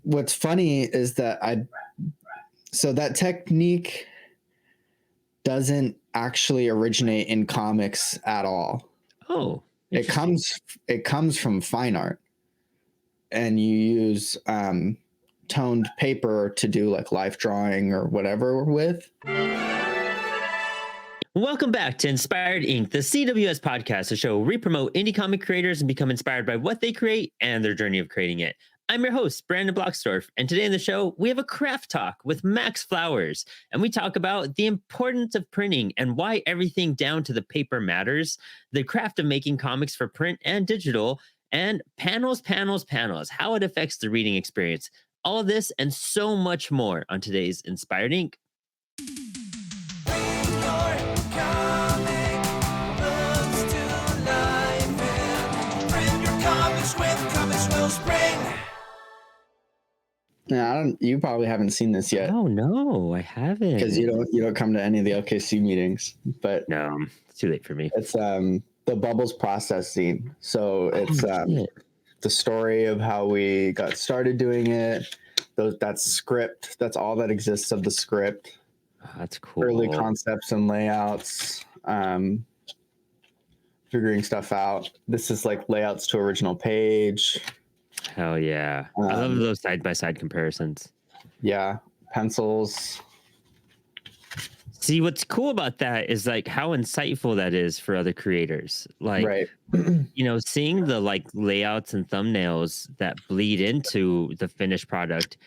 what's funny is that so that technique doesn't actually originate in comics at all. Oh, it comes from fine art, and you use toned paper to do like life drawing or whatever with. Welcome back to Inspired Inc., the CWS podcast, a show where we promote indie comic creators and become inspired by what they create and their journey of creating it. I'm your host, Brandon Bloxdorf, and today in the show, we have a craft talk with Max Flowers, and we talk about the importance of printing and why everything down to the paper matters, the craft of making comics for print and digital, and panels, how it affects the reading experience. All of this and so much more on today's Inspired Inc. Yeah, you probably haven't seen this yet. Oh no, I haven't. Because you don't come to any of the LKC meetings. But no, it's too late for me. It's the Bubbles Process Zine. So it's the story of how we got started doing it. That's script. That's all that exists of the script. Oh, that's cool. Early concepts and layouts. Figuring stuff out. This is like layouts to original page. Hell yeah. I love those side-by-side comparisons. Yeah. Pencils. See, what's cool about that is like how insightful that is for other creators. Like, right. Seeing the like layouts and thumbnails that bleed into the finished product.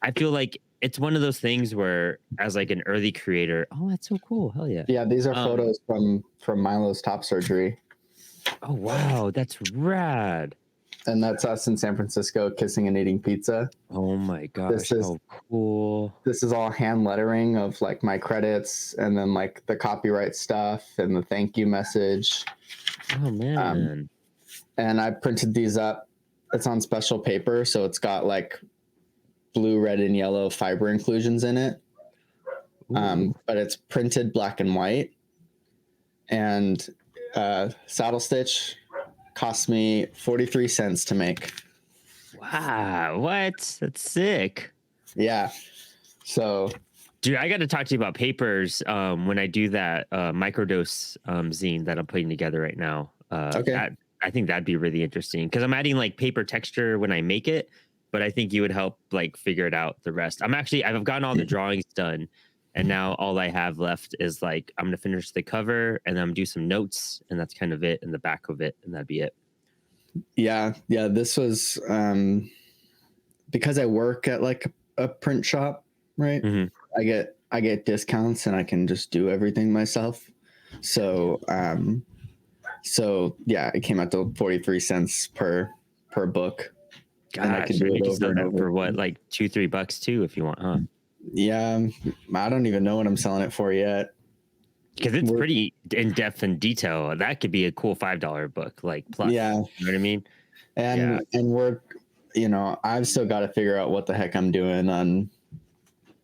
I feel like it's one of those things where as like an early creator, oh, that's so cool. Hell yeah. Yeah. These are photos from Milo's top surgery. Oh, wow. That's rad. And that's us in San Francisco kissing and eating pizza. Oh my gosh, so cool. This is all hand lettering of like my credits and then like the copyright stuff and the thank you message. Oh man. And I printed these up. It's on special paper, so it's got like blue, red, and yellow fiber inclusions in it. But it's printed black and white. And saddle stitch cost me 43 cents to make. Wow, what? That's sick. Yeah. So, dude, I got to talk to you about papers when I do that microdose zine that I'm putting together right now. Okay. I think that'd be really interesting because I'm adding like paper texture when I make it, but I think you would help like figure it out the rest. I've gotten all the drawings done. And now all I have left is like, I'm going to finish the cover and then I'm going to do some notes and that's kind of it in the back of it. And that'd be it. Yeah. Yeah. This was because I work at like a print shop, right? Mm-hmm. I get discounts and I can just do everything myself. So, yeah, it came out to 43 cents per book. Gosh, and I could do it over for what, like $2-3 too, if you want, huh? Yeah, I don't even know what I'm selling it for yet. Because it's pretty in depth and detail. That could be a cool $5 book, like plus. Yeah, you know what I mean. And we're, I've still got to figure out what the heck I'm doing on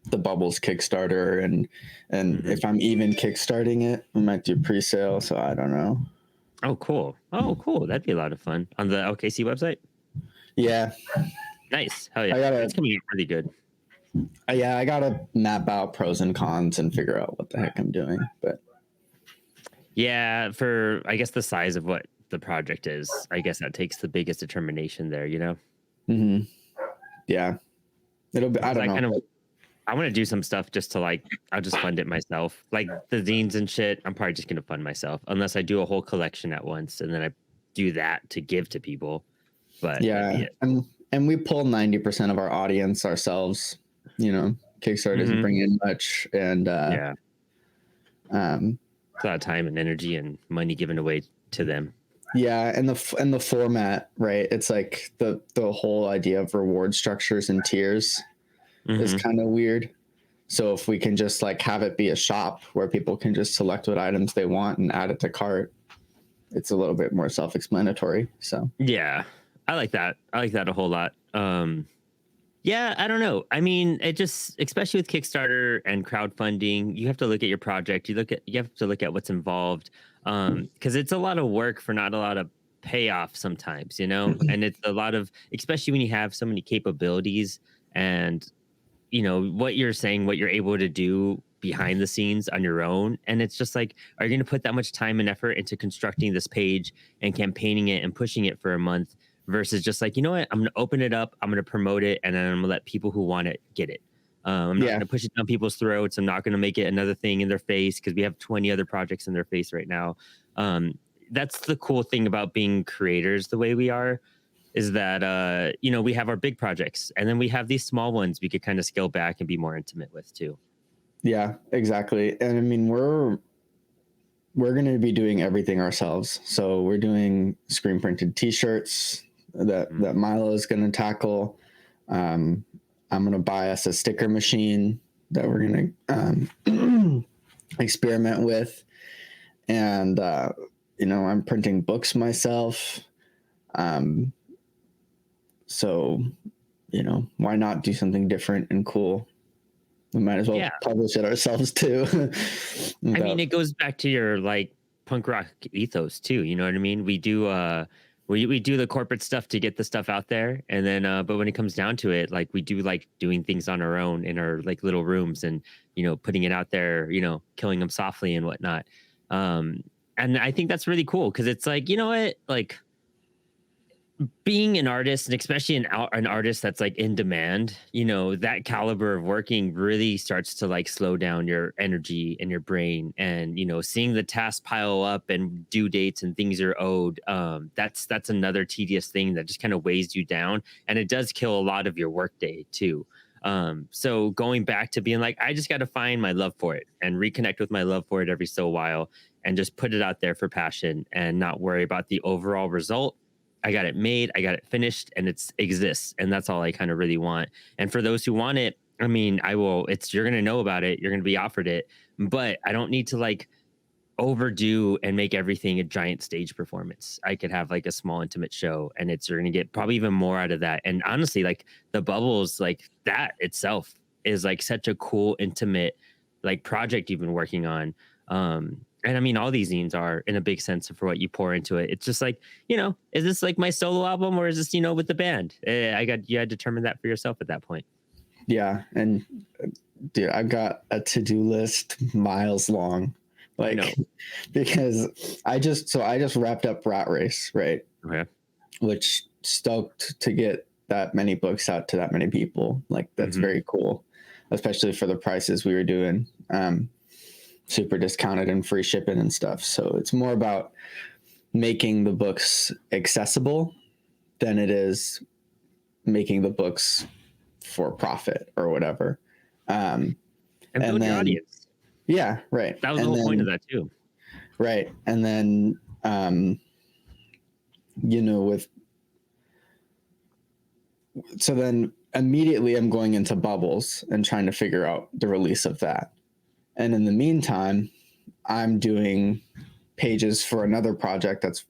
the Bubbles Kickstarter, and if I'm even kickstarting it, I might do pre-sale. So I don't know. Oh, cool. That'd be a lot of fun on the LKC website. Yeah. Nice. Hell yeah. It's coming in really good. Yeah, I gotta map out pros and cons and figure out what the heck I'm doing. But yeah, for I guess the size of what the project is, I guess that takes the biggest determination there, Mm-hmm. Yeah, it'll be. I don't know. I want to do some stuff just to like. I'll just fund it myself, like the zines and shit. I'm probably just gonna fund myself unless I do a whole collection at once and then I do that to give to people. But yeah, and we pull 90% of our audience ourselves. Kickstarter doesn't bring in much, and it's a lot of time and energy and money given away to them. Yeah, and the format, right? It's like the whole idea of reward structures and tiers is kind of weird. So if we can just like have it be a shop where people can just select what items they want and add it to cart, it's a little bit more self-explanatory. So yeah, I like that. I like that a whole lot. Yeah, I don't know. I mean, it just, especially with Kickstarter and crowdfunding, you have to look at your project. You have to look at what's involved, because it's a lot of work for not a lot of payoff sometimes, and it's a lot of, especially when you have so many capabilities and what you're saying, what you're able to do behind the scenes on your own. And it's just like, are you going to put that much time and effort into constructing this page and campaigning it and pushing it for a month versus just like, you know what, I'm going to open it up, I'm going to promote it, and then I'm going to let people who want it get it. I'm not going to push it down people's throats. I'm not going to make it another thing in their face because we have 20 other projects in their face right now. That's the cool thing about being creators the way we are, is that, we have our big projects and then we have these small ones we could kind of scale back and be more intimate with too. Yeah, exactly. And I mean, we're going to be doing everything ourselves. So we're doing screen printed t-shirts that Milo is going to tackle. I'm going to buy us a sticker machine that we're going to experiment with. And, I'm printing books myself. So, why not do something different and cool? We might as well publish it ourselves too. I mean, it goes back to your like punk rock ethos too. You know what I mean? We do we do the corporate stuff to get the stuff out there, and then but when it comes down to it, like we do like doing things on our own in our like little rooms and putting it out there, killing them softly and whatnot. And I think that's really cool because it's like, like being an artist, and especially an artist that's like in demand, that caliber of working really starts to like slow down your energy and your brain. And seeing the tasks pile up and due dates and things you're owed, that's another tedious thing that just kind of weighs you down, and it does kill a lot of your workday too. So going back to being like, I just got to find my love for it and reconnect with my love for it every so while, and just put it out there for passion and not worry about the overall result. I got it made, I got it finished, and it exists. And that's all I kind of really want. And for those who want it, I mean, you're going to know about it. You're going to be offered it, but I don't need to like overdo and make everything a giant stage performance. I could have like a small intimate show, and you're going to get probably even more out of that. And honestly, like the bubbles, like that itself is like such a cool, intimate, like project you've been working on. And I mean, all these zines are in a big sense for what you pour into it. It's just like, is this like my solo album or is this, with the band? You had to determine that for yourself at that point. Yeah. And dude, I've got a to-do list miles long, because I just wrapped up Rat Race, right? Okay. Which stoked to get that many books out to that many people. Like that's very cool, especially for the prices we were doing. Super discounted and free shipping and stuff. So it's more about making the books accessible than it is making the books for profit or whatever. And build your audience. Yeah, right. That was the whole point of that too. Right. And then, so then immediately I'm going into bubbles and trying to figure out the release of that. And in the meantime, I'm doing pages for another project that's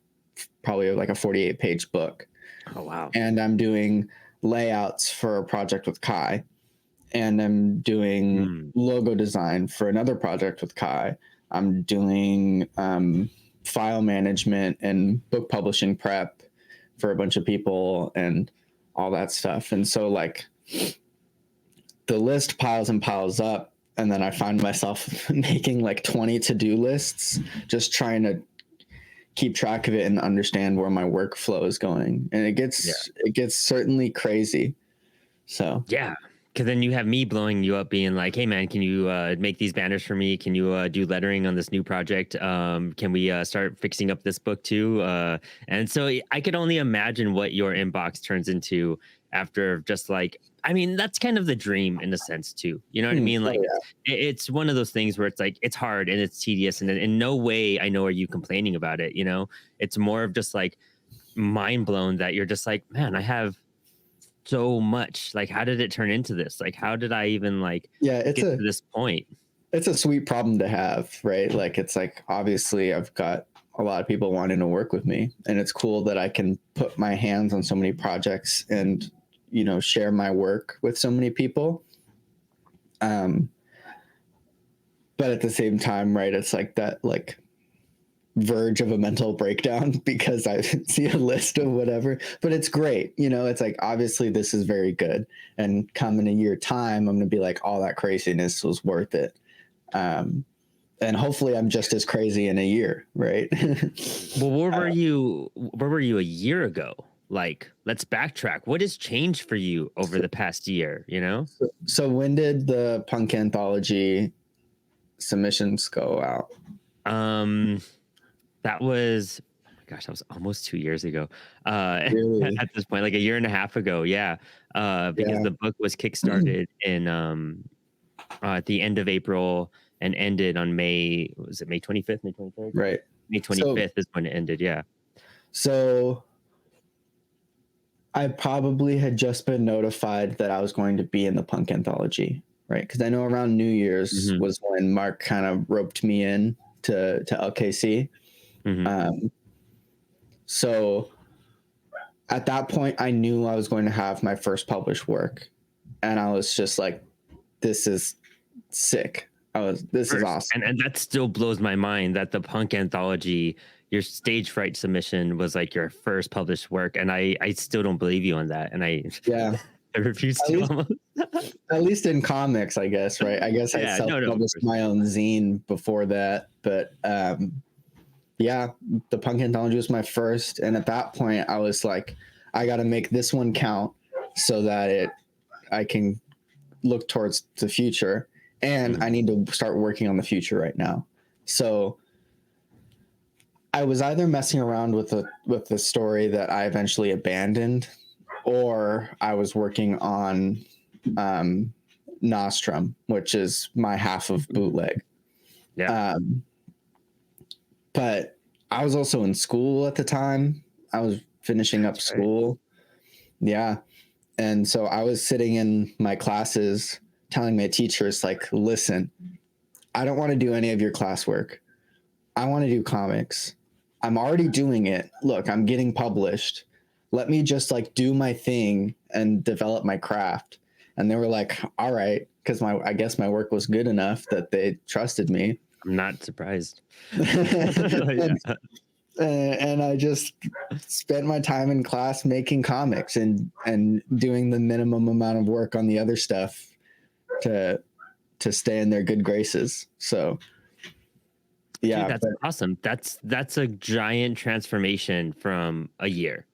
probably like a 48-page book. Oh, wow. And I'm doing layouts for a project with Kai. And I'm doing logo design for another project with Kai. I'm doing file management and book publishing prep for a bunch of people and all that stuff. And so like the list piles and piles up. And then I find myself making like 20 to-do lists, just trying to keep track of it and understand where my workflow is going. And it gets certainly crazy. So yeah, because then you have me blowing you up, being like, "Hey man, can you make these banners for me? Can you do lettering on this new project? Can we start fixing up this book too?" And so I could only imagine what your inbox turns into after just like, I mean, that's kind of the dream in a sense too. You know what I mean? Like it's one of those things where it's like, it's hard and it's tedious, and in no way I know are you complaining about it. It's more of just like mind blown that you're just like, man, I have so much. Like, how did it turn into this? Like, how did I even like get to this point? It's a sweet problem to have, right? Like, it's like, obviously I've got a lot of people wanting to work with me, and it's cool that I can put my hands on so many projects and, share my work with so many people. But at the same time, right, it's like that, like verge of a mental breakdown because I see a list of whatever, but it's great. It's like, obviously this is very good. And come in a year time, I'm going to be like, all that craziness was worth it. And hopefully I'm just as crazy in a year. Right. Well, where were you a year ago? Like, let's backtrack. What has changed for you over the past year? So when did the punk anthology submissions go out? That was, oh my gosh, that was almost 2 years ago. Really? At this point, like a year and a half ago. Yeah. Because the book was kickstarted in at the end of April and ended on May 25th, May 23rd? Right. May 25th is when it ended. Yeah. So I probably had just been notified that I was going to be in the punk anthology, right? Because I know around New Year's was when Mark kind of roped me in to LKC. So at that point, I knew I was going to have my first published work, and I was just like, "This is sick." This is awesome. And that still blows my mind that the punk anthology, your stage fright submission, was like your first published work, and I still don't believe you on that, and I refuse to. At least in Comix, I guess, right? I guess I self-published my own zine before that, but the punk anthology was my first, and at that point, I was like, I got to make this one count so that I can look towards the future, and I need to start working on the future right now. So I was either messing around with the story that I eventually abandoned, or I was working on Nostrum, which is my half of Bootleg. Yeah. But I was also in school at the time. I was finishing up school. Right. Yeah. And so I was sitting in my classes telling my teachers, like, listen, I don't want to do any of your classwork. I want to do comics. I'm already doing it. Look, I'm getting published. Let me just like do my thing and develop my craft. And they were like, all right, because I guess my work was good enough that they trusted me. I'm not surprised. And I just spent my time in class making comics and doing the minimum amount of work on the other stuff to stay in their good graces. So yeah, dude, that's awesome. That's a giant transformation from a year,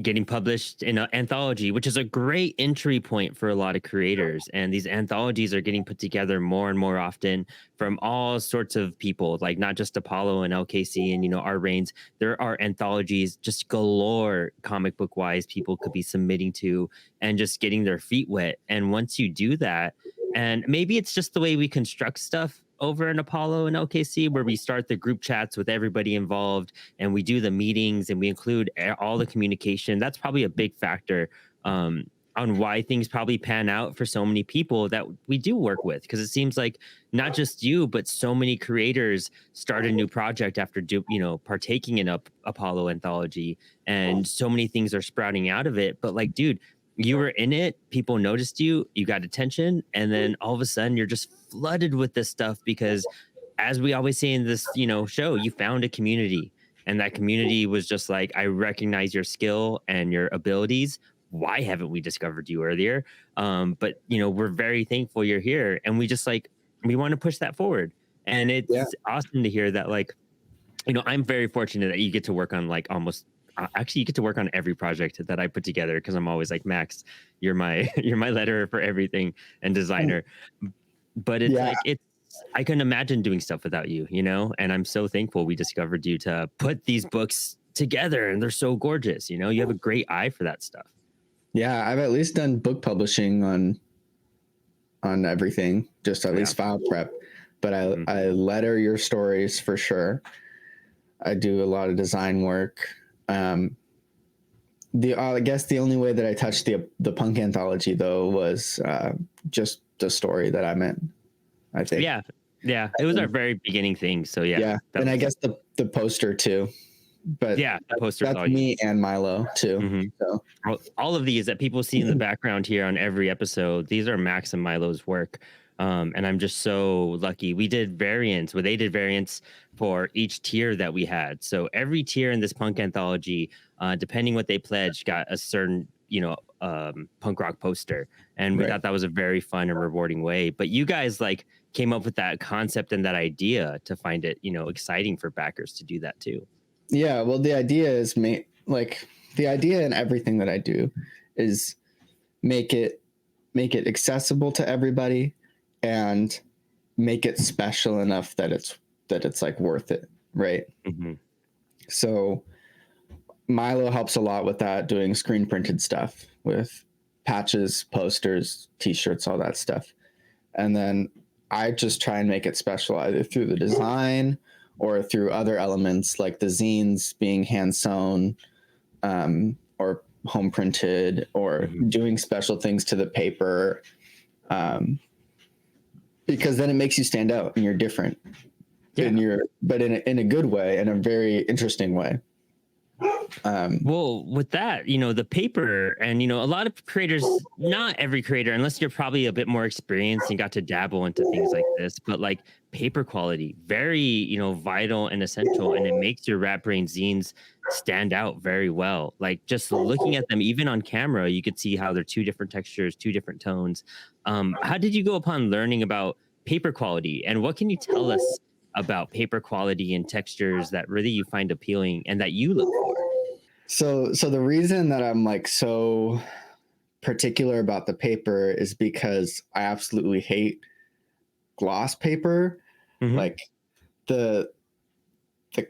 getting published in an anthology, which is a great entry point for a lot of creators. And these anthologies are getting put together more and more often from all sorts of people, like not just Apollo and LKC and, our reigns. There are anthologies just galore comic book wise people could be submitting to and just getting their feet wet. And once you do that, and maybe it's just the way we construct stuff over in Apollo and LKC, where we start the group chats with everybody involved and we do the meetings and we include all the communication. That's probably a big factor on why things probably pan out for so many people that we do work with. Because it seems like not just you, but so many creators start a new project after partaking in Apollo anthology, and so many things are sprouting out of it. But like, dude, you were in it, people noticed you got attention, and then all of a sudden you're just flooded with this stuff because, as we always say in this show, you found a community, and that community was just like, I recognize your skill and your abilities. Why haven't we discovered you earlier? But we're very thankful you're here, and we want to push that forward. And it's awesome to hear that, like, I'm very fortunate that you get to work on like almost actually you get to work on every project that I put together, because I'm always like, Max, you're my letterer for everything and designer. But it's like, I couldn't imagine doing stuff without you, and I'm so thankful we discovered you to put these books together, and they're so gorgeous. You have a great eye for that stuff. Yeah, I've at least done book publishing on everything, just at least file prep. But I letter your stories for sure. I do a lot of design work. I guess the only way that I touched the punk anthology though was just the story that I'm in, I think. Yeah, it was our very beginning thing. So and I guess the poster too. But the poster, that's me and Milo too. Mm-hmm. So all of these that people see in the background here on every episode, these are Max and Milo's work. And I'm just so lucky. We did variants where they did variants for each tier that we had. So every tier in this punk anthology, depending what they pledged, got a certain, punk rock poster. And we Right. thought that was a very fun and rewarding way. But you guys like came up with that concept and that idea to find it, exciting for backers to do that too. Yeah. Well, the idea is the idea in everything that I do is make it accessible to everybody and make it special enough that it's like worth it. Right. Mm-hmm. So Milo helps a lot with that, doing screen printed stuff with patches, posters, t-shirts, all that stuff. And then I just try and make it special either through the design or through other elements like the zines being hand sewn, or home printed, or doing special things to the paper, because then it makes you stand out and you're different. Yeah. But in a good way, in a very interesting way. Well, with that, the paper and, a lot of creators, not every creator, unless you're probably a bit more experienced and got to dabble into things like this, but like paper quality, very, vital and essential. And it makes your Rat Brain zines stand out very well. Like just looking at them, even on camera, you could see how they're two different textures, two different tones. How did you go upon learning about paper quality, and what can you tell us about paper quality and textures that really you find appealing and that you look for? So the reason that I'm like so particular about the paper is because I absolutely hate gloss paper. Mm-hmm. Like the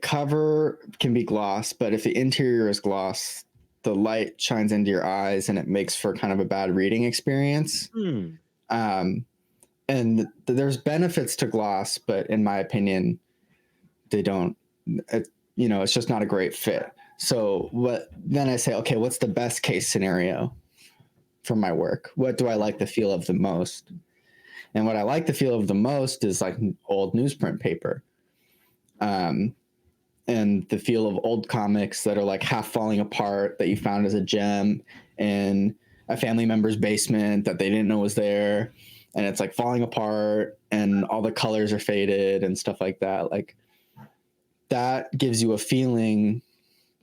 cover can be gloss, but if the interior is gloss, the light shines into your eyes and it makes for kind of a bad reading experience. And there's benefits to gloss, but in my opinion, they don't. It's just not a great fit. So then I say, okay, what's the best case scenario for my work? What do I like the feel of the most? And what I like the feel of the most is like old newsprint paper. And the feel of old comics that are like half falling apart that you found as a gem in a family member's basement that they didn't know was there. And it's like falling apart and all the colors are faded and stuff like that. Like that gives you a feeling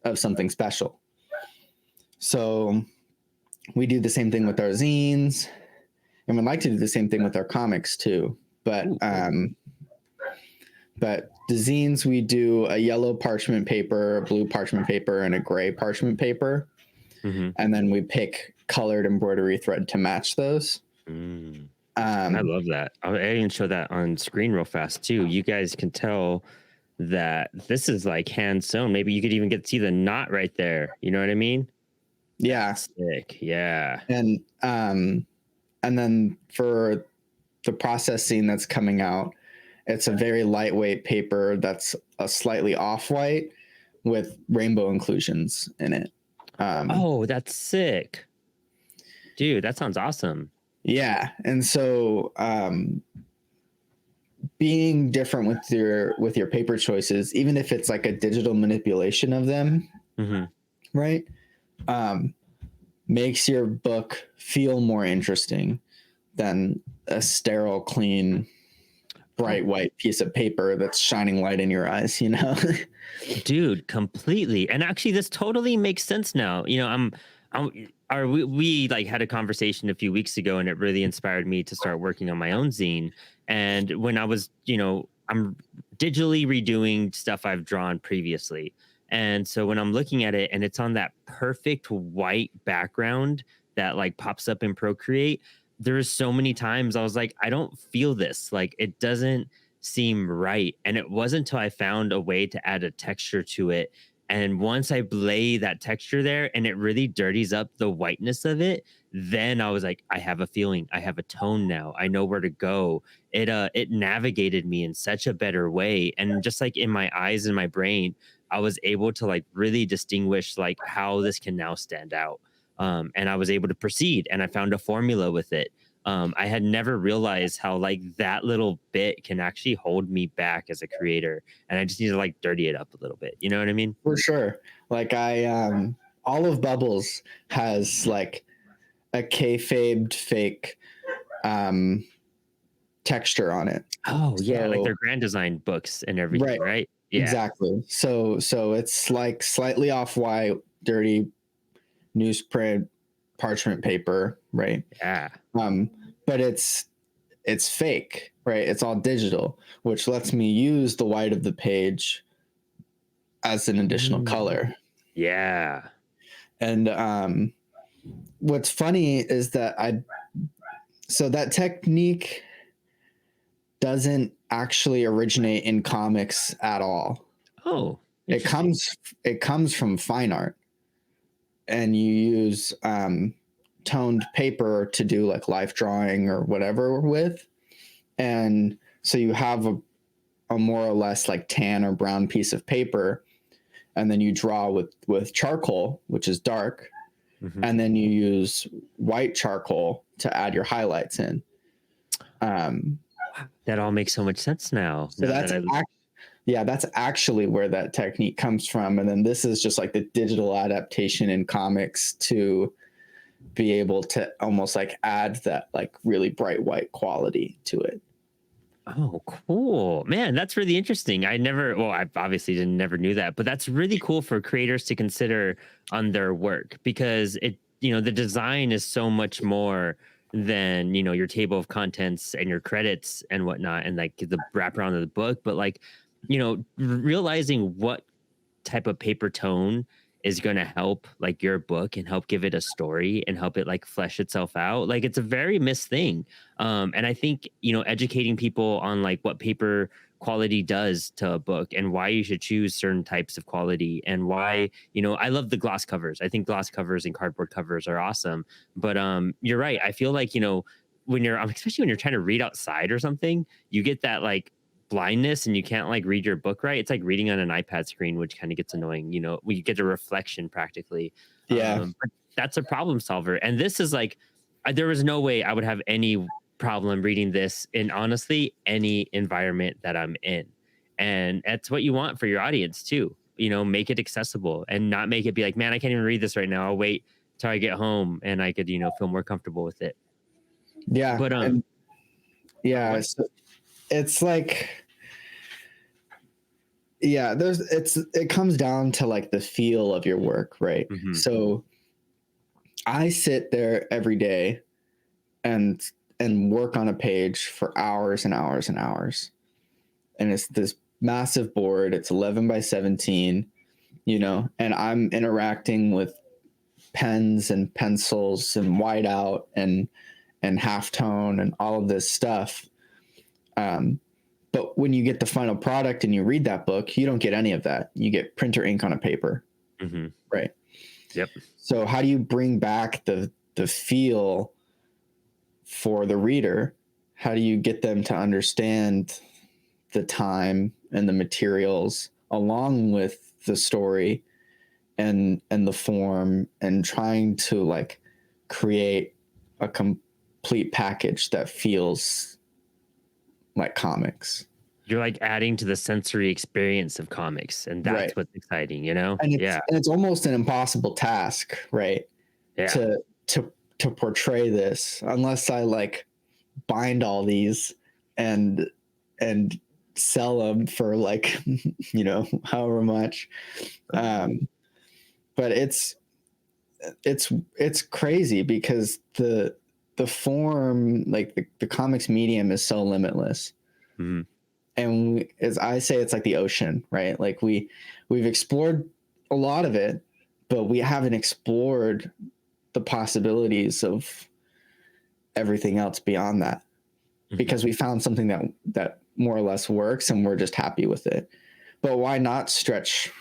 of something special. So we do the same thing with our zines, and we'd like to do the same thing with our comics too. But the zines, we do a yellow parchment paper, blue parchment paper, and a gray parchment paper. Mm-hmm. And then we pick colored embroidery thread to match those. I love that. I even show that on screen real fast too. You guys can tell that this is like hand sewn. Maybe you could even get to see the knot right there. You know what I mean? Yeah. That's sick. Yeah. And then for the processing that's coming out, it's a very lightweight paper that's a slightly off-white with rainbow inclusions in it. Oh, that's sick. Dude, that sounds awesome. Yeah. And so being different with your paper choices, even if it's like a digital manipulation of them, right, makes your book feel more interesting than a sterile, clean, bright white piece of paper that's shining light in your eyes, Dude, completely. And actually, this totally makes sense now. We like had a conversation a few weeks ago, and it really inspired me to start working on my own zine. And when I was, I'm digitally redoing stuff I've drawn previously. And so when I'm looking at it and it's on that perfect white background that like pops up in Procreate, there's so many times I was like, I don't feel this. Like it doesn't seem right. And it wasn't until I found a way to add a texture to it. And once I lay that texture there and it really dirties up the whiteness of it, then I was like, I have a feeling, I have a tone now. I know where to go. It navigated me in such a better way. And just like in my eyes and my brain, I was able to like really distinguish like how this can now stand out. And I was able to proceed, and I found a formula with it. I had never realized how like that little bit can actually hold me back as a creator, and I just need to like dirty it up a little bit. You know what I mean? For sure. Like all of Bubbles has like a kayfabed fake texture on it. Oh yeah, like So their grand design books and everything, right, right? Yeah. exactly. So it's like slightly off white, dirty newsprint parchment paper, right? Yeah. Um, but it's fake, right? It's all digital, which lets me use the white of the page as an additional color. Yeah. And what's funny is that so that technique doesn't actually originate in comics at all. Oh, It comes from fine art, and you use toned paper to do like life drawing or whatever with, and so you have a more or less like tan or brown piece of paper, and then you draw with charcoal, which is dark, and then you use white charcoal to add your highlights in. That all makes so much sense now. So that's actually where that technique comes from. And then this is just like the digital adaptation in comics to be able to almost like add that like really bright white quality to it. Oh, cool. Man, that's really interesting. I obviously never knew that, but that's really cool for creators to consider on their work because the design is so much more than, your table of contents and your credits and whatnot and like the wraparound of the book. But like, realizing what type of paper tone is going to help like your book and help give it a story and help it like flesh itself out. Like it's a very missed thing. And I think, educating people on like what paper quality does to a book and why you should choose certain types of quality and why, I love the gloss covers. I think gloss covers and cardboard covers are awesome. But you're right. I feel like, when you're, especially when you're trying to read outside or something, you get that like blindness and you can't like read your book right. It's like reading on an iPad screen, which kind of gets annoying. We get a reflection practically. Yeah. But that's a problem solver. And this is like, there was no way I would have any problem reading this in honestly any environment that I'm in. And that's what you want for your audience too. Make it accessible and not make it be like, man, I can't even read this right now. I'll wait till I get home and I could, feel more comfortable with it. Yeah. But yeah, it's like, yeah, it comes down to like the feel of your work, right? So I sit there every day and work on a page for hours and hours and hours. And it's this massive board. It's 11 by 17, and I'm interacting with pens and pencils and whiteout and halftone and all of this stuff. But when you get the final product and you read that book, you don't get any of that. You get printer ink on a paper, right? Yep. So how do you bring back the feel for the reader? How do you get them to understand the time and the materials along with the story and the form and trying to like create a complete package that feels like comics? You're like adding to the sensory experience of comics, and that's what's exciting, And it's almost an impossible task, right? Yeah. To portray this, unless I like bind all these and sell them for like however much. But it's crazy because the form, like the comics medium, is so limitless. And as I say, it's like the ocean, right? Like we've explored a lot of it, but we haven't explored the possibilities of everything else beyond that, because we found something that more or less works and we're just happy with it. But why not stretch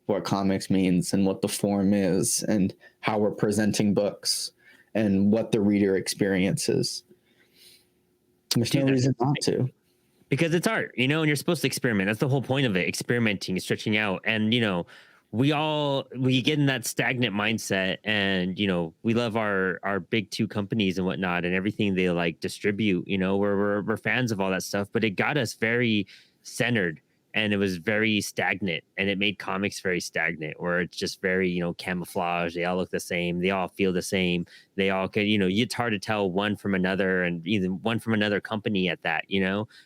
what comics means and what the form is and how we're presenting books and what the reader experiences? There's no reason not to. Because it's art, and you're supposed to experiment. That's the whole point of it, experimenting, stretching out. And, we get in that stagnant mindset and, we love our big two companies and whatnot and everything they like distribute, we're fans of all that stuff, but it got us very centered and it was very stagnant, and it made comics very stagnant, where it's just very, camouflage. They all look the same. They all feel the same. They all could, it's hard to tell one from another, and even one from another company at that,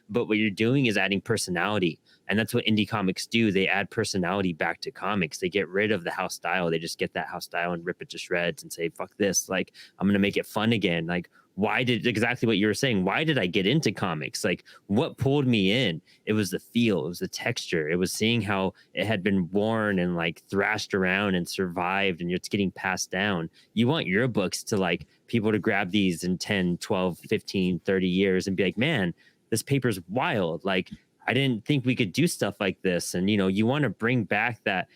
but what you're doing is adding personality. And that's what indie comics do. They add personality back to comics. They get rid of the house style. They just get that house style and rip it to shreds and say, fuck this. Like, I'm going to make it fun again. Like, exactly what you were saying. Why did I get into comics? Like, what pulled me in? It was the feel, it was the texture, it was seeing how it had been worn and like thrashed around and survived, and it's getting passed down. You want your books to like people to grab these in 10, 12, 15, 30 years and be like, man, this paper's wild. Like, I didn't think we could do stuff like this. And, you want to bring back that,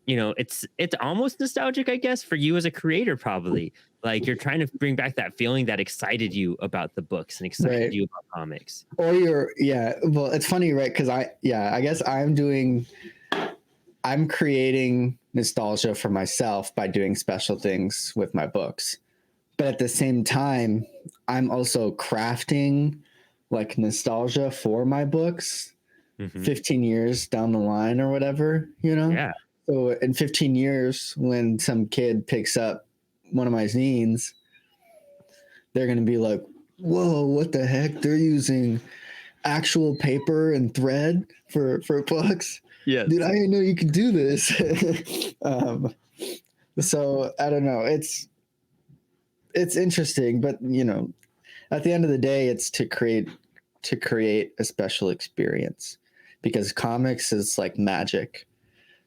it's almost nostalgic, I guess, for you as a creator, probably. Like, you're trying to bring back that feeling that excited you about the books and excited you about comics. Or well, it's funny, right? Because I guess I'm creating nostalgia for myself by doing special things with my books. But at the same time, I'm also crafting like nostalgia for my books 15 years down the line or whatever, Yeah. So in 15 years, when some kid picks up one of my zines, they're going to be like, whoa, what the heck? They're using actual paper and thread for books. Yes. Dude, I didn't know you could do this. So I don't know. It's interesting, but at the end of the day, it's to create a special experience, because comics is like magic.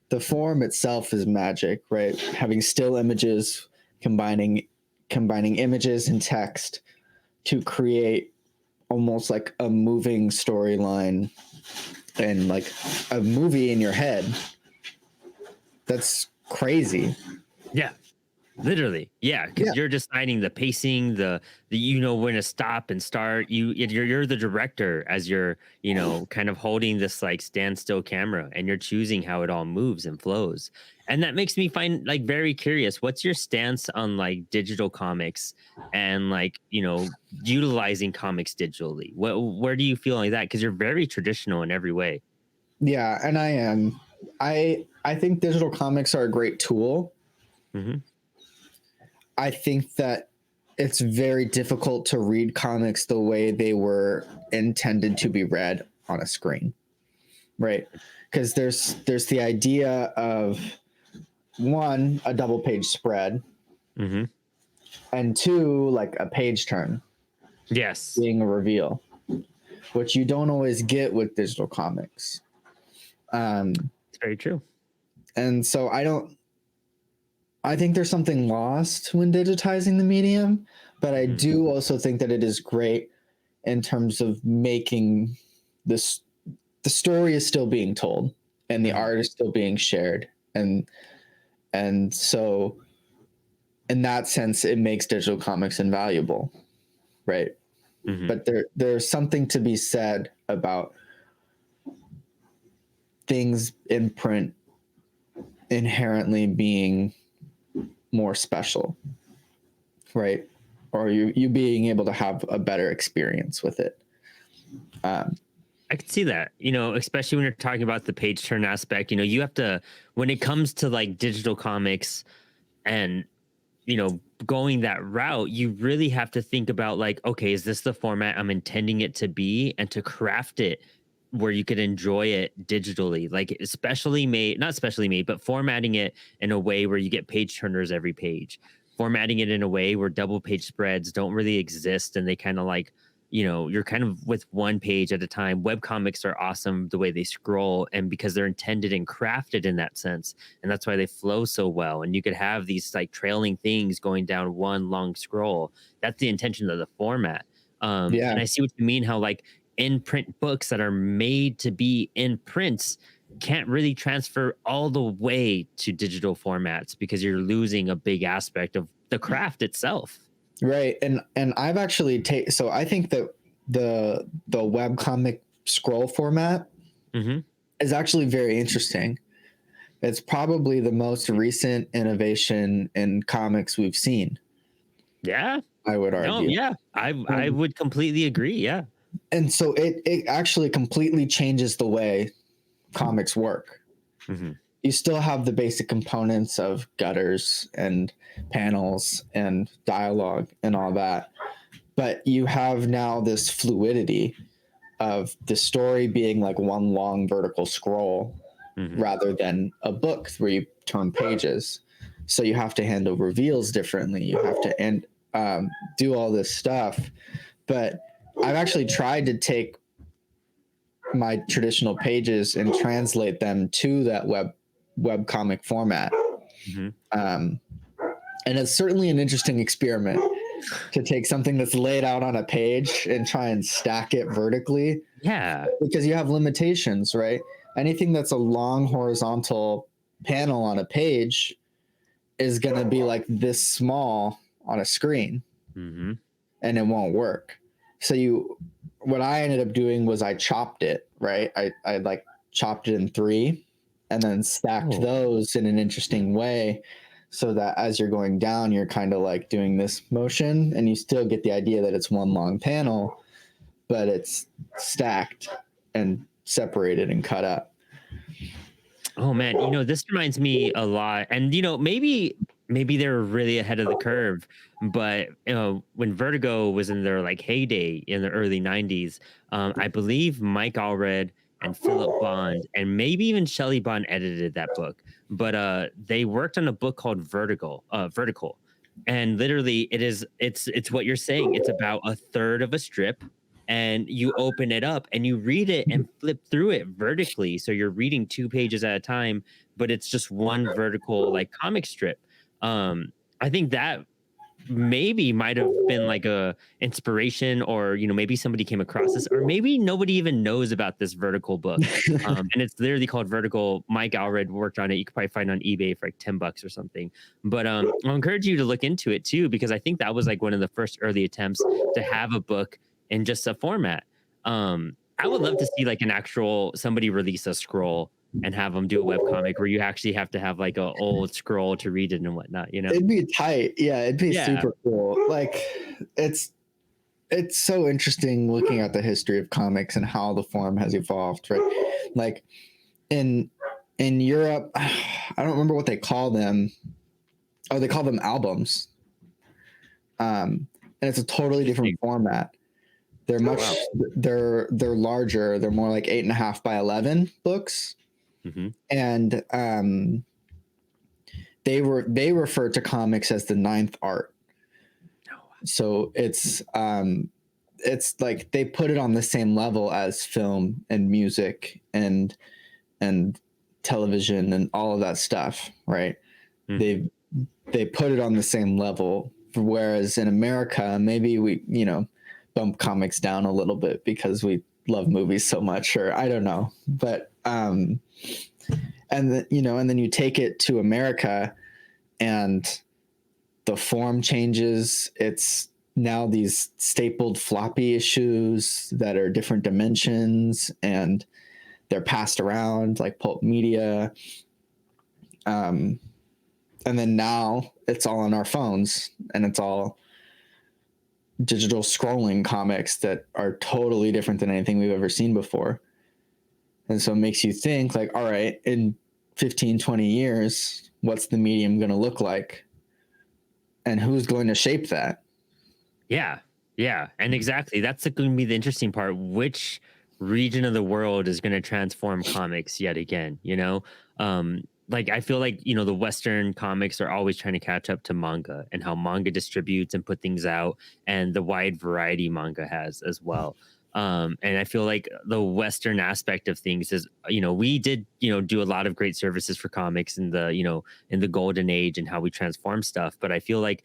The form itself is magic, right? Having still images, combining images and text to create almost like a moving storyline and like a movie in your head. That's crazy. Yeah. Literally, yeah, because you're deciding the pacing, the when to stop and start. You're the director as you're kind of holding this like standstill camera, and you're choosing how it all moves and flows. And that makes me find like very curious. What's your stance on like digital comics and like utilizing comics digitally? Where do you feel like that? Because you're very traditional in every way. Yeah, and I am. I think digital comics are a great tool. Mm-hmm. I think that it's very difficult to read comics the way they were intended to be read on a screen, right? Because there's the idea of, one, a double page spread, and two, like a page turn. Yes. Being a reveal, which you don't always get with digital comics. It's very true. And so I think there's something lost when digitizing the medium, but I do also think that it is great in terms of making this, the story is still being told and the art is still being shared. And so in that sense, it makes digital comics invaluable, right? But there's something to be said about things in print inherently being more special, right? Or you being able to have a better experience with it. I could see that, especially when you're talking about the page turn aspect. You have to, when it comes to like digital comics and going that route, you really have to think about like, okay, is this the format I'm intending it to be, and to craft it where you could enjoy it digitally, like not specially made, but formatting it in a way where you get page turners every page, formatting it in a way where double page spreads don't really exist, and they kind of like, you're kind of with one page at a time. Web comics are awesome the way they scroll, and because they're intended and crafted in that sense, and that's why they flow so well. And you could have these like trailing things going down one long scroll. That's the intention of the format. And I see what you mean, how like in print books that are made to be in prints can't really transfer all the way to digital formats, because you're losing a big aspect of the craft itself. Right. And I've actually so I think that the web comic scroll format is actually very interesting. It's probably the most recent innovation in comics we've seen. Yeah, I would argue. No, yeah, I would completely agree. Yeah. And so it actually completely changes the way comics work. Mm-hmm. You still have the basic components of gutters and panels and dialogue and all that, but you have now this fluidity of the story being like one long vertical scroll rather than a book where you turn pages. So you have to handle reveals differently. You have to do all this stuff. But I've actually tried to take my traditional pages and translate them to that web comic format. And it's certainly an interesting experiment to take something that's laid out on a page and try and stack it vertically. Yeah. Because you have limitations, right? Anything that's a long horizontal panel on a page is going to be like this small on a screen, and it won't work. So what I ended up doing was I chopped it, right? I like chopped it in 3 and then stacked those in an interesting way so that as you're going down, you're kind of like doing this motion and you still get the idea that it's one long panel, but it's stacked and separated and cut up. Oh man, this reminds me a lot, and maybe they're really ahead of the curve, but when Vertigo was in their like heyday in the early '90s, I believe Mike Allred and Philip Bond and maybe even Shelley Bond edited that book, but they worked on a book called Vertical, and literally it's what you're saying. It's about a third of a strip, and you open it up and you read it and flip through it vertically. So you're reading 2 pages at a time, but it's just one vertical like comic strip. I think that maybe might have been like a inspiration, or maybe somebody came across this, or maybe nobody even knows about this vertical book. And it's literally called Vertical. Mike Allred worked on it. You could probably find it on eBay for like $10 or something. But I'll encourage you to look into it too, because I think that was like one of the first early attempts to have a book in just a format. I would love to see like an actual somebody release a scroll and have them do a webcomic where you actually have to have like a old scroll to read it and whatnot. It'd be tight. Yeah, it'd be super cool. Like it's so interesting looking at the history of comics and how the form has evolved, right? Like in Europe, I don't remember what they call them. Oh, they call them albums. And it's a totally different format. They're much they're larger. They're more like 8.5 by 11 books. And they refer to comics as the 9th art. So it's like they put it on the same level as film and music and television and all of that stuff, right? They put it on the same level, whereas in America maybe we bump comics down a little bit because we love movies so much, or I don't know, but and then you take it to America and the form changes. It's now these stapled floppy issues that are different dimensions and they're passed around like pulp media. And then now it's all on our phones and it's all digital scrolling comics that are totally different than anything we've ever seen before. And so it makes you think like, all right, in 15, 20 years, what's the medium going to look like? And who's going to shape that? Yeah. And exactly. That's going to be the interesting part. Which region of the world is going to transform comics yet again? Like I feel like the Western comics are always trying to catch up to manga and how manga distributes and put things out, and the wide variety manga has as well. And I feel like the Western aspect of things is, we did, do a lot of great services for comics in the, in the golden age and how we transform stuff. But I feel like,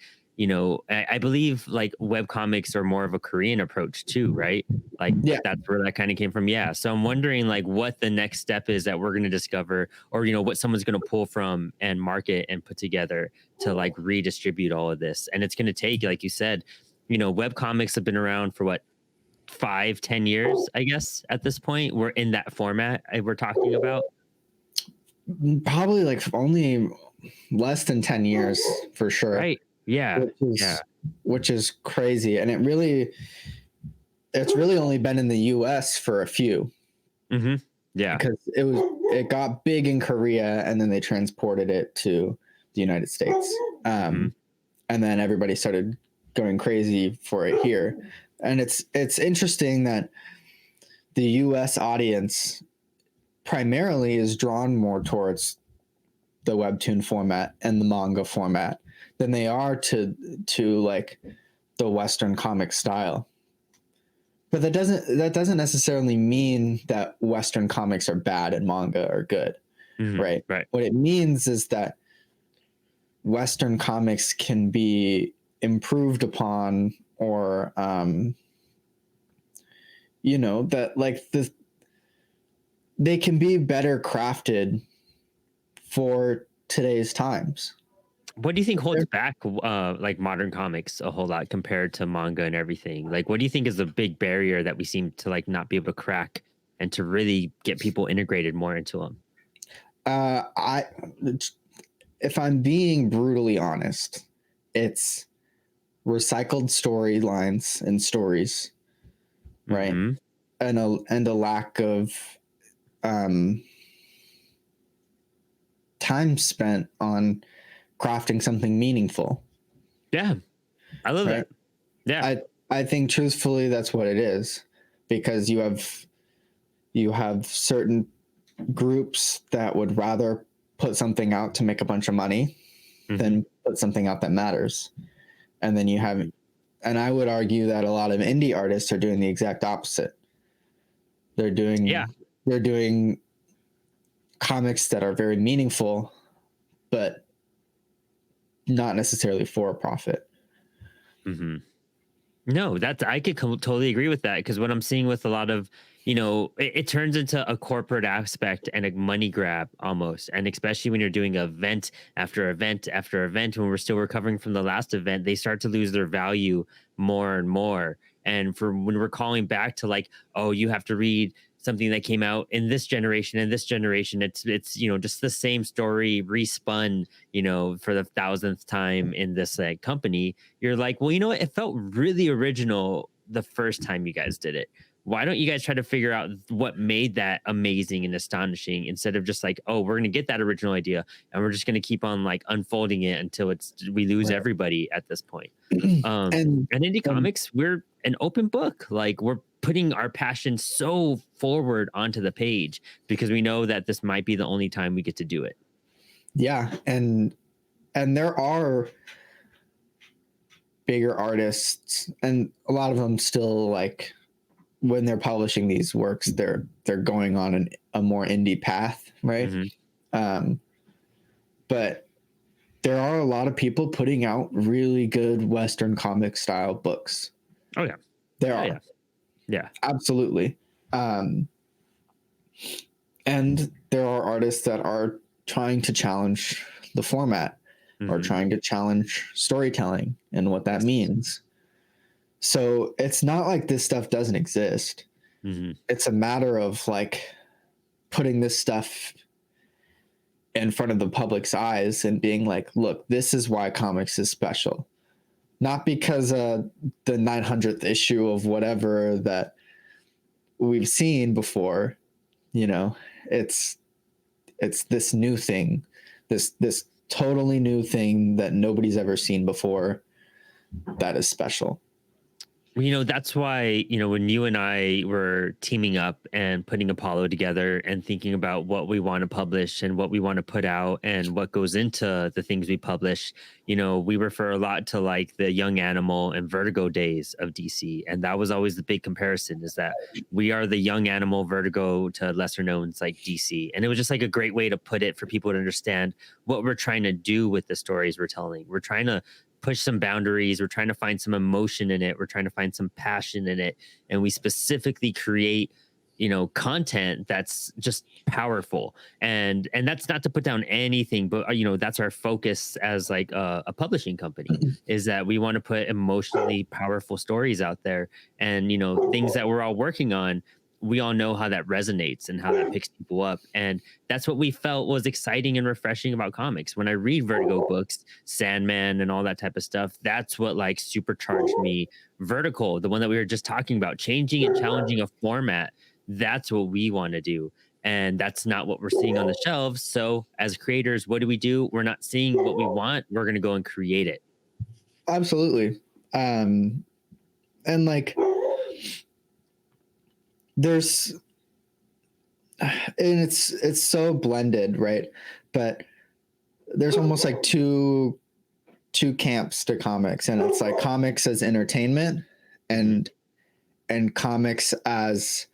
I believe like web comics are more of a Korean approach too, right? Like that's where that kind of came from. Yeah. So I'm wondering like what the next step is that we're going to discover, or, what someone's going to pull from and market and put together to like redistribute all of this. And it's going to take, like you said, web comics have been around for what, 5-10 years, I guess. At this point, we're in that format we're talking about. Probably like only less than 10 years for sure. Right. Yeah. Which is crazy. And it's really only been in the US for a few. Yeah. Because it got big in Korea, and then they transported it to the United States. And then everybody started going crazy for it here. And it's interesting that the US audience primarily is drawn more towards the webtoon format and the manga format than they are to like the Western comic style. But that doesn't necessarily mean that Western comics are bad and manga are good, right? Right. What it means is that Western comics can be improved upon, or that like they can be better crafted for today's times. What do you think holds back like modern comics a whole lot compared to manga and everything? Like, what do you think is the big barrier that we seem to like not be able to crack and to really get people integrated more into them? If I'm being brutally honest, it's recycled storylines and stories, right? And a lack of time spent on crafting something meaningful. Yeah, I love that. Yeah, I think truthfully that's what it is, because you have certain groups that would rather put something out to make a bunch of money than put something out that matters. And then you have, and I would argue that a lot of indie artists are doing the exact opposite. They're doing comics that are very meaningful, but not necessarily for a profit. No, I could totally agree with that, because what I'm seeing with a lot of, it turns into a corporate aspect and a money grab almost. And especially when you're doing event after event after event, when we're still recovering from the last event, they start to lose their value more and more. And for when we're calling back to like, oh, you have to read something that came out in this generation and this generation, it's just the same story respun, for the 1,000th time in this like company. You're like, well, it felt really original the first time you guys did it. Why don't you guys try to figure out what made that amazing and astonishing, instead of just like, oh, we're going to get that original idea and we're just going to keep on like unfolding it until we lose everybody at this point. And indie comics, we're an open book. Like, we're putting our passion so forward onto the page because we know that this might be the only time we get to do it. Yeah. And there are bigger artists, and a lot of them still, like, when they're publishing these works, they're going on a more indie path, right? But there are a lot of people putting out really good Western comic style books. Oh yeah, there are. Yeah, absolutely. And there are artists that are trying to challenge the format, or trying to challenge storytelling and what that means. So it's not like this stuff doesn't exist. It's a matter of like putting this stuff in front of the public's eyes and being like, look, this is why comics is special. Not because the 900th issue of whatever that we've seen before, it's this new thing, this totally new thing that nobody's ever seen before that is special. Well, that's why, when you and I were teaming up and putting Apollo together and thinking about what we want to publish and what we want to put out and what goes into the things we publish, we refer a lot to like the Young Animal and Vertigo days of DC. And that was always the big comparison, is that we are the Young Animal, Vertigo to lesser knowns like DC. And it was just like a great way to put it for people to understand what we're trying to do with the stories we're telling. We're trying to push some boundaries. We're trying to find some emotion in it. We're trying to find some passion in it. And we specifically create, content that's just powerful. And that's not to put down anything, but, that's our focus as like a publishing company, is that we want to put emotionally powerful stories out there. And, things that we're all working on, we all know how that resonates and how that picks people up. And that's what we felt was exciting and refreshing about comics. When I read Vertigo books, Sandman and all that type of stuff, that's what like supercharged me. Vertical, the one that we were just talking about, changing and challenging a format. That's what we want to do. and that's not what we're seeing on the shelves. So as creators, what do? We're not seeing what we want. We're going to go and create it. Absolutely. And like there's, and it's so blended, right? But there's almost like two camps to comics, and it's like comics as entertainment and comics as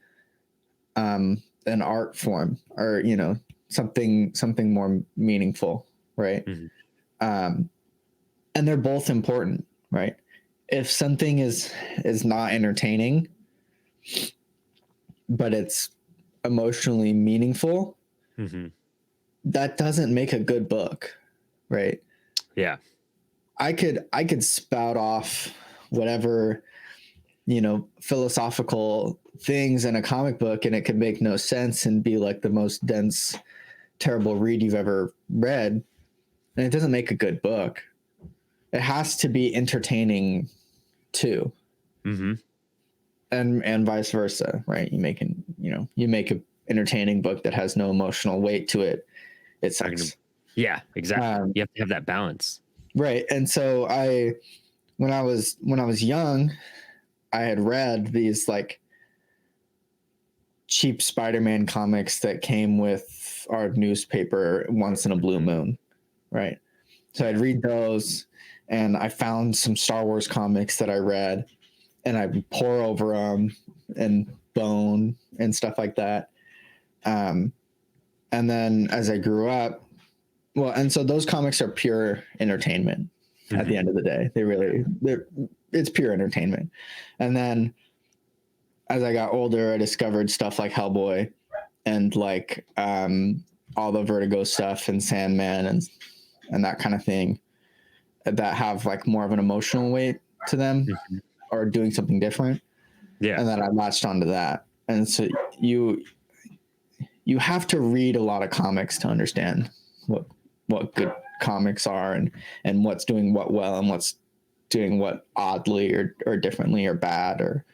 an art form, or something more meaningful, right? And they're both important, right? If something is not entertaining but it's emotionally meaningful, that doesn't make a good book, right? Yeah. I could spout off whatever, philosophical things in a comic book, and it could make no sense and be like the most dense, terrible read you've ever read. And it doesn't make a good book. It has to be entertaining too. And vice versa, right? You make an entertaining book that has no emotional weight to it. It sucks. Yeah, exactly. You have to have that balance. Right. And so when I was young, I had read these like cheap Spider-Man comics that came with our newspaper once in a blue moon. Right. So I'd read those, and I found some Star Wars comics that I read, and I pore over them and bone and stuff like that. And then as I grew up, and so those comics are pure entertainment at the end of the day. It's pure entertainment. And then as I got older, I discovered stuff like Hellboy and like all the Vertigo stuff and Sandman and that kind of thing that have like more of an emotional weight to them. Or doing something different. Yeah. And then I latched onto that. And so you have to read a lot of comics to understand what good comics are and what's doing what well and what's doing what oddly or differently or bad or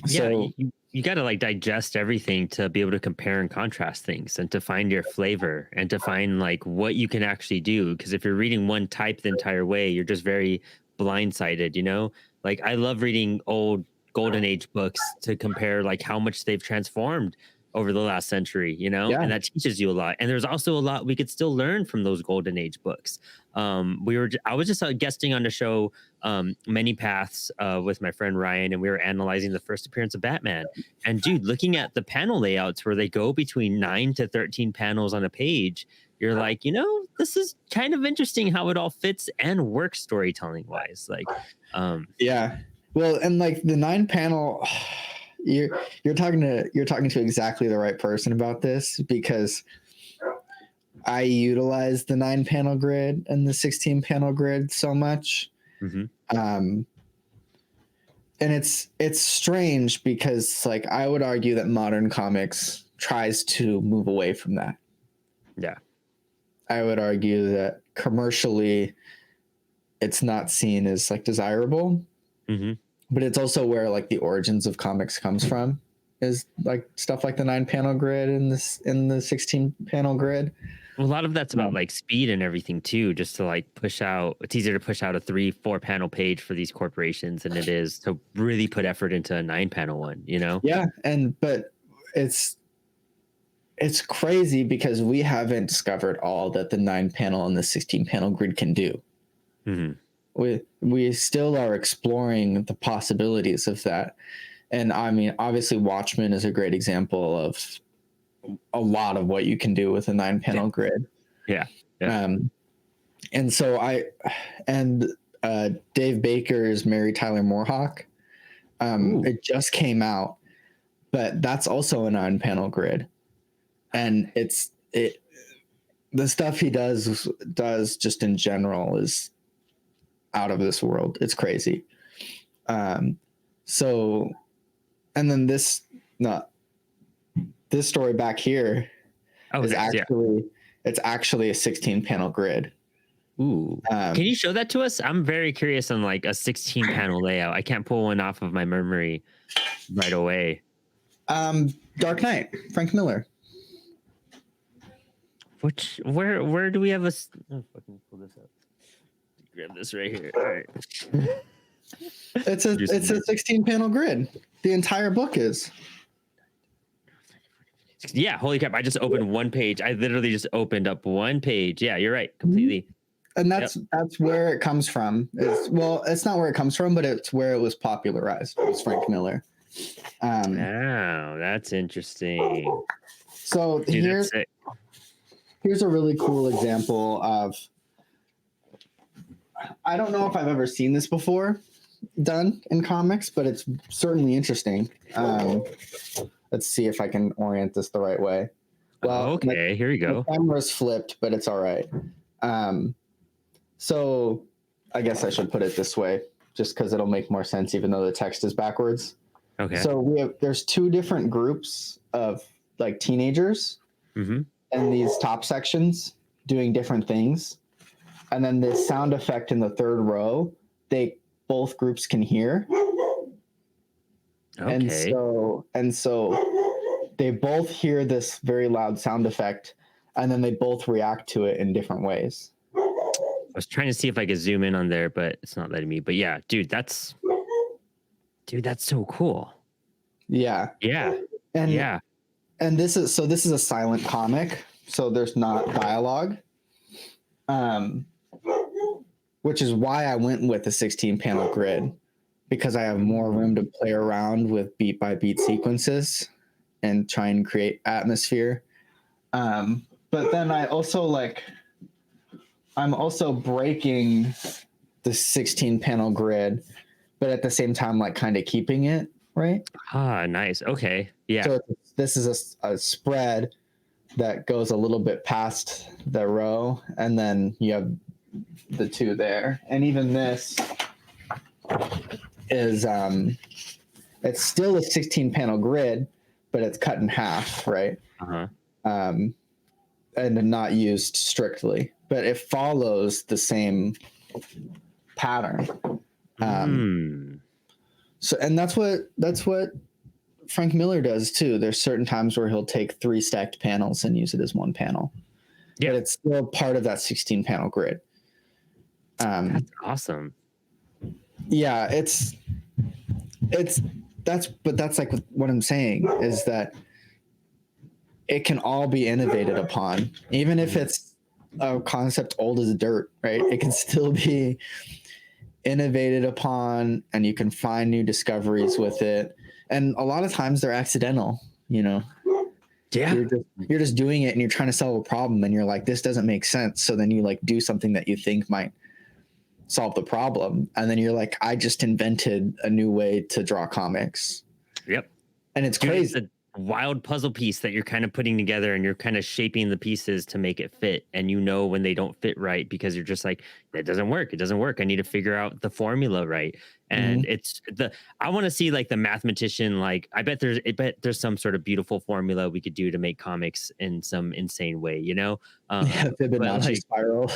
So you got to like digest everything to be able to compare and contrast things and to find your flavor and to find like what you can actually do. Because if you're reading one type the entire way, you're just very blindsided, like I love reading old golden age books to compare like how much they've transformed over the last century, and that teaches you a lot. And there's also a lot we could still learn from those golden age books. I was just guesting on the show Many Paths with my friend Ryan, and we were analyzing the first appearance of Batman. And dude, looking at the panel layouts where they go between 9 to 13 panels on a page, you're like, this is kind of interesting how it all fits and works storytelling wise. Like, well, and like the 9 panel, you're talking to exactly the right person about this, because I utilize the 9 panel grid and the 16 panel grid so much. And it's strange because like I would argue that modern comics tries to move away from that. Yeah. I would argue that commercially it's not seen as like desirable, but it's also where like the origins of comics comes from, is like stuff like the 9 panel grid and the 16 panel grid. Well, a lot of that's about like speed and everything too, just to like push out. It's easier to push out a 3-4 panel page for these corporations than it is to really put effort into a 9 panel one, Yeah. But it's crazy because we haven't discovered all that the 9 panel and the 16 panel grid can do. We still are exploring the possibilities of that. And I mean, obviously Watchmen is a great example of a lot of what you can do with a 9 panel grid. Yeah. And so Dave Baker's Mary Tyler Moorhawk, it just came out, but that's also a 9 panel grid. And the stuff he does just in general is out of this world. It's crazy. So, and then this story back here it's actually a 16 panel grid. Ooh. Can you show that to us? I'm very curious on like a 16 panel layout. I can't pull one off of my memory right away. Dark Knight, Frank Miller. Where do we have oh, fucking pull this up. Grab this right here. All right. It's a 16 panel grid. The entire book is. Yeah, holy crap. I just opened one page. I literally just opened up one page. Yeah, you're right. Completely. And that's where it comes from. It's not where it comes from, but it's where it was popularized. It was Frank Miller. Wow, that's interesting. So here's a really cool example of, I don't know if I've ever seen this before done in comics, but it's certainly interesting. Let's see if I can orient this the right way. Well, okay, here we go. The camera's flipped, but it's all right. So I guess I should put it this way, just because it'll make more sense, even though the text is backwards. Okay. So there's two different groups of like teenagers in these top sections doing different things. And then the sound effect in the third row, both groups can hear. Okay. And so they both hear this very loud sound effect, and then they both react to it in different ways. I was trying to see if I could zoom in on there, but it's not letting me. But yeah, dude, that's so cool. Yeah. Yeah. And this is a silent comic, so there's not dialogue. Which is why I went with a 16 panel grid, because I have more room to play around with beat by beat sequences and try and create atmosphere. But then I'm also breaking the 16 panel grid, but at the same time, like kind of keeping it, right? Ah, nice. Okay. Yeah. So this is a spread that goes a little bit past the row, and then you have the two there. And even this is it's still a 16 panel grid, but it's cut in half, right? And not used strictly, but it follows the same pattern. So, and that's what Frank Miller does too. There's certain times where he'll take 3 stacked panels and use it as one panel. Yeah, but it's still part of that 16 panel grid. That's awesome. Yeah, that's like what I'm saying is that it can all be innovated upon, even if it's a concept old as dirt, right? It can still be innovated upon, and you can find new discoveries with it. And a lot of times they're accidental, you know. Yeah, you're just doing it and you're trying to solve a problem, and you're like, this doesn't make sense. So then you like do something that you think might solve the problem, and then you're like, I just invented a new way to draw comics. Yep. And it's crazy. It's a wild puzzle piece that you're kind of putting together, and you're kind of shaping the pieces to make it fit. And you know when they don't fit right, because you're just like, it doesn't work. I need to figure out the formula right. And I want to see like the mathematician, like I bet there's some sort of beautiful formula we could do to make comics in some insane way, you know? Fibonacci spiral.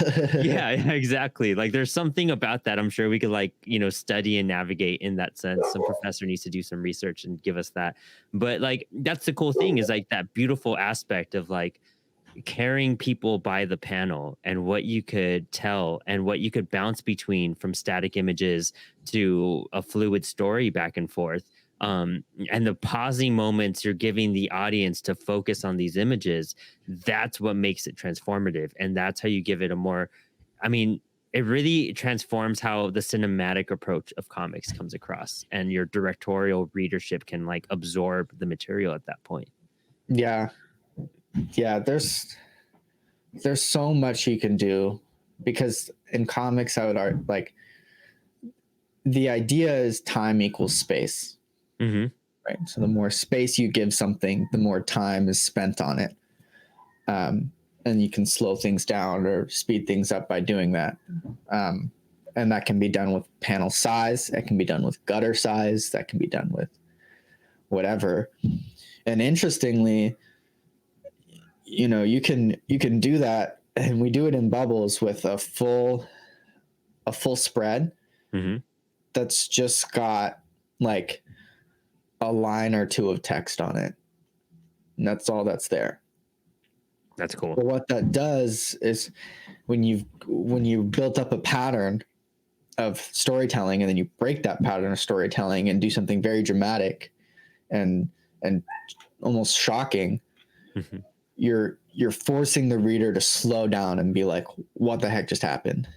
yeah, exactly. Like there's something about that. I'm sure we could like, study and navigate in that sense. Some professor needs to do some research and give us that. But like, that's the cool thing, is like that beautiful aspect of like carrying people by the panel, and what you could tell and what you could bounce between, from static images to a fluid story back and forth. And the pausing moments you're giving the audience to focus on these images, that's what makes it transformative. And that's how you give it it really transforms how the cinematic approach of comics comes across, and your directorial readership can like absorb the material at that point. Yeah. There's so much you can do, because in comics, I would like the idea is time equals space. Right. So the more space you give something, the more time is spent on it. And you can slow things down or speed things up by doing that. And that can be done with panel size. That can be done with gutter size. That can be done with whatever. And interestingly, you can do that, and we do it in bubbles with a full spread that's just got like a line or two of text on it. And that's all that's there. That's cool. But what that does is when you built up a pattern of storytelling and then you break that pattern of storytelling and do something very dramatic and almost shocking, Mm-hmm. you're forcing the reader to slow down and be like, what the heck just happened?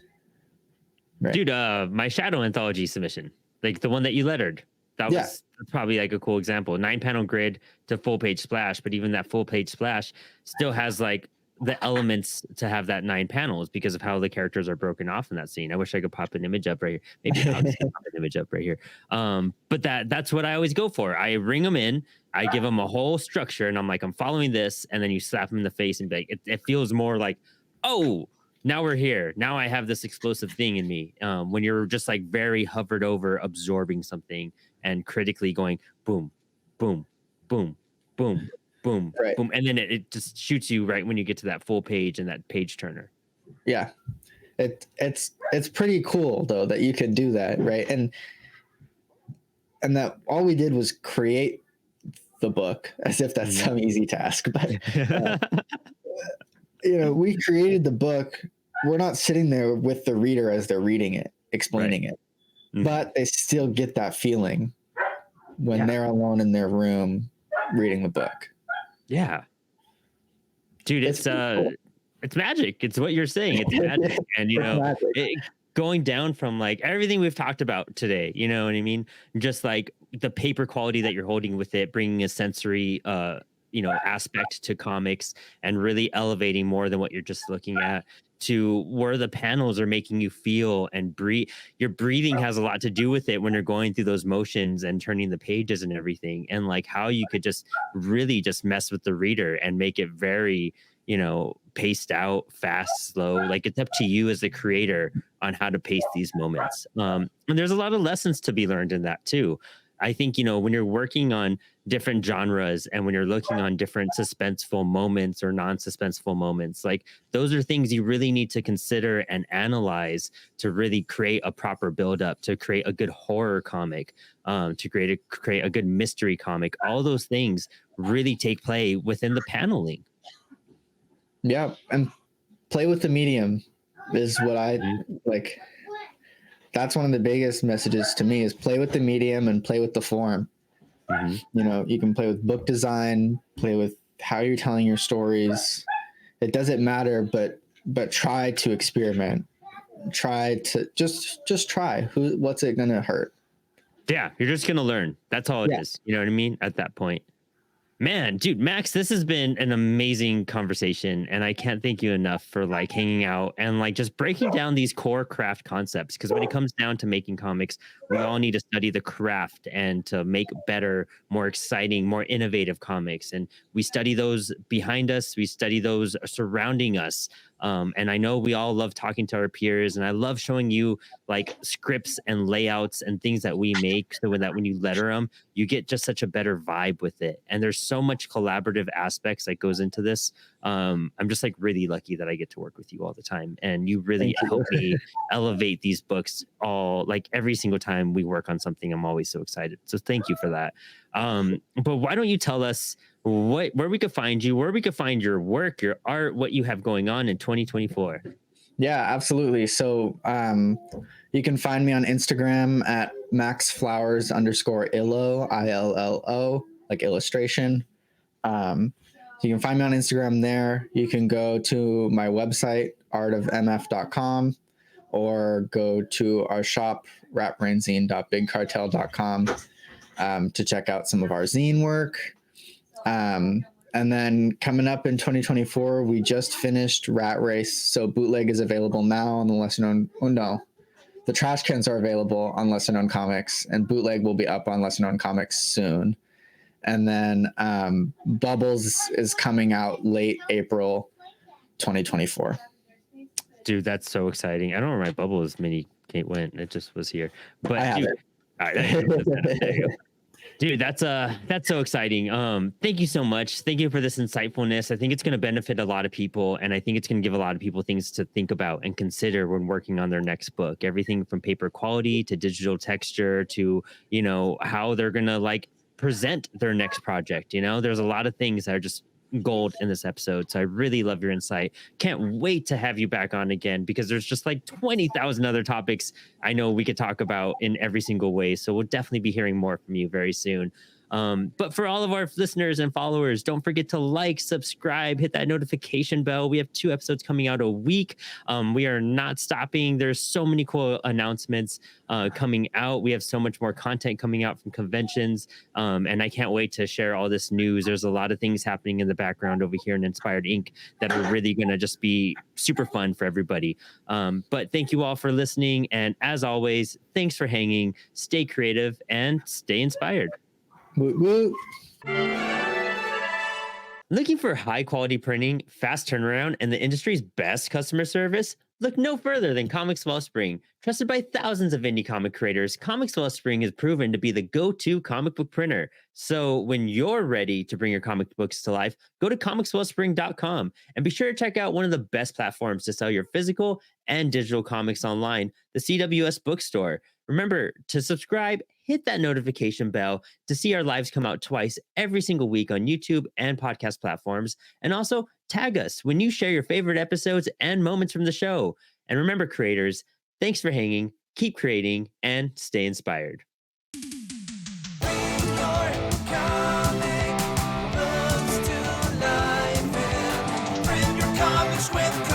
Right. Dude, my shadow anthology submission, like the one that you lettered, that's probably like a cool example. 9-panel grid to full page splash, but even that full page splash still has like the elements to have that 9 panels because of how the characters are broken off in that scene. I wish I could pop an image up right here. Maybe I'll just pop an image up right here. But that's what I always go for. I ring them in, I give them a whole structure, and I'm like, I'm following this, and then you slap them in the face and be like, it feels more like, oh, now we're here. Now I have this explosive thing in me. When you're just like very hovered over, absorbing something and critically going boom, boom, boom, boom, boom, right. boom. And then it just shoots you right when you get to that full page and that page turner. Yeah. It's pretty cool though that you can do that, right? And that all we did was create the book, as if that's some easy task. But we created the book. We're not sitting there with the reader as they're reading it, explaining it, but they still get that feeling when they're alone in their room reading the book. Yeah, dude, it's cool. It's magic. It's what you're saying. It's magic, and going down from like everything we've talked about today. You know what I mean? Just like the paper quality that you're holding with it, bringing a sensory aspect to comics and really elevating more than what you're just looking at, to where the panels are making you feel and breathe. Your breathing has a lot to do with it when you're going through those motions and turning the pages and everything, and like how you could just really just mess with the reader and make it very paced out, fast, slow. Like it's up to you as the creator on how to pace these moments. And there's a lot of lessons to be learned in that too. I think, when you're working on different genres and when you're looking on different suspenseful moments or non-suspenseful moments, like those are things you really need to consider and analyze to really create a proper buildup, to create a good horror comic, to create a good mystery comic. All those things really take play within the paneling. Yeah, and play with the medium is what I like. That's one of the biggest messages to me is play with the medium and play with the form. You can play with book design, play with how you're telling your stories. It doesn't matter, but try to experiment. Try to just try. What's it gonna hurt? Yeah, you're just gonna learn. That's all it is. You know what I mean? At that point. Man, dude, Max, this has been an amazing conversation, and I can't thank you enough for like hanging out and like just breaking down these core craft concepts. Because when it comes down to making comics, we all need to study the craft and to make better, more exciting, more innovative comics. And we study those behind us, we study those surrounding us. And I know we all love talking to our peers, and I love showing you like scripts and layouts and things that we make, so when you letter them, you get just such a better vibe with it. And there's so much collaborative aspects that goes into this. I'm just like really lucky that I get to work with you all the time, and you really help me elevate these books all, like every single time we work on something. I'm always so excited. So thank you for that. But why don't you tell us where we could find you, where we could find your work, your art, what you have going on in 2024? Yeah, absolutely. So you can find me on Instagram at maxflowers_illo, ILLO, like illustration. So you can find me on Instagram there. You can go to my website, artofmf.com, or go to our shop, ratbrainzine.bigcartel.com, to check out some of our zine work. And then coming up in 2024, we just finished Rat Race. So bootleg is available now on the lesser known. Oh no, the trash cans are available on lesser known comics, and bootleg will be up on lesser known comics soon. And then Bubbles is coming out late April 2024. Dude, that's so exciting. I don't know where my Bubbles mini Kate went. It just was here. But I have it. All right, there you go. Dude, that's so exciting. Thank you so much. Thank you for this insightfulness. I think it's going to benefit a lot of people, and I think it's going to give a lot of people things to think about and consider when working on their next book. Everything from paper quality to digital texture to, how they're going to like present their next project. You know, there's a lot of things that are just gold in this episode. So I really love your insight. Can't wait to have you back on again, because there's just like 20,000 other topics I know we could talk about in every single way. So we'll definitely be hearing more from you very soon. But for all of our listeners and followers, don't forget to like, subscribe, hit that notification bell. We have 2 episodes coming out a week. We are not stopping. There's so many cool announcements coming out. We have so much more content coming out from conventions. And I can't wait to share all this news. There's a lot of things happening in the background over here in Inspired Inc. that are really going to just be super fun for everybody. But thank you all for listening. And as always, thanks for hanging. Stay creative and stay inspired. Woo, woo. Looking for high quality printing, fast turnaround, and the industry's best customer service? Look no further than Comix Wellspring. Trusted by thousands of indie comic creators, Comix Wellspring is proven to be the go-to comic book printer. So when you're ready to bring your comic books to life, go to comicswellspring.com and be sure to check out one of the best platforms to sell your physical and digital comics online, the CWS Bookstore. Remember to subscribe, hit that notification bell to see our lives come out twice every single week on YouTube and podcast platforms. And also tag us when you share your favorite episodes and moments from the show. And remember, creators, thanks for hanging, keep creating, and stay inspired. With